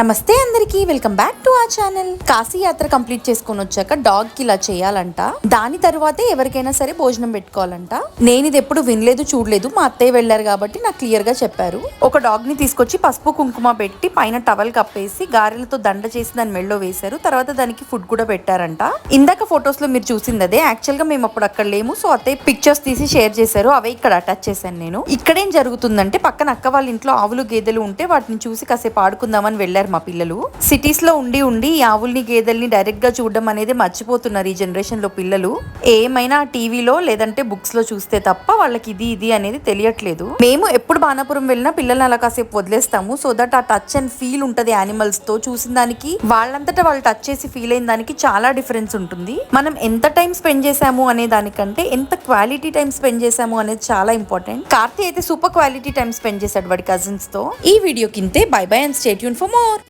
నమస్తే అందరికి, welcome back to our channel. Kashi యాత్ర కంప్లీట్ చేసుకొని వచ్చాక డాగ్ కి ఇలా చేయాలంట. దాని తర్వాతే ఎవరికైనా సరే భోజనం పెట్టుకోవాలంట. నేను ఇది ఎప్పుడు వినలేదు, చూడలేదు. మా అత్తయ్య వెళ్లారు కాబట్టి నాకు క్లియర్ గా చెప్పారు. ఒక డాగ్ ని తీసుకొచ్చి పసుపు కుంకుమ పెట్టి పైన టవల్ కప్పేసి గారెలతో దండ చేసి దాని మెళ్ళో వేశారు. తర్వాత దానికి ఫుడ్ కూడా పెట్టారంట. ఇందాక ఫొటోస్ లో మీరు చూసింది అదే. యాక్చువల్ గా మేము అప్పుడు అక్కడ లేము, సో అత్తయ్య పిక్చర్స్ తీసి షేర్ చేశారు. అవే ఇక్కడ అటాచ్ చేశాను నేను. ఇక్కడేం జరుగుతుందంటే, పక్కన అక్క వాళ్ళ ఇంట్లో ఆవులు గేదెలు ఉంటే వాటిని చూసి కాసేపు ఆడుకుందామని వెళ్లారు మా పిల్లలు. సిటీస్ లో ఉండి ఉండి ఈ ఆవుల్ని గేదెల్ని డైరెక్ట్ గా చూడడం అనేది మర్చిపోతున్నారు ఈ జనరేషన్ లో పిల్లలు. ఏమైనా టీవీలో లేదంటే బుక్స్ లో చూస్తే తప్ప వాళ్ళకి ఇది అనేది తెలియట్లేదు. మేము ఎప్పుడు బాణాపురం వెళ్ళినా పిల్లల్ని అలా కాసేపు వదిలేస్తాము. సో దట్ ఆ టచ్ అండ్ ఫీల్ ఉంటది యానిమల్స్ తో. చూసిన దానికి వాళ్ళంతటా వాళ్ళు టచ్ చేసి ఫీల్ అయిన దానికి చాలా డిఫరెన్స్ ఉంటుంది. మనం ఎంత టైం స్పెండ్ చేసాము అనే దానికంటే ఎంత క్వాలిటీ టైం స్పెండ్ చేసాము అనేది చాలా ఇంపార్టెంట్. కార్తీ అయితే సూపర్ క్వాలిటీ టైం స్పెండ్ చేశాడు వాడి కజిన్స్ తో. ఈ వీడియో కింతే bye bye and stay tune for more.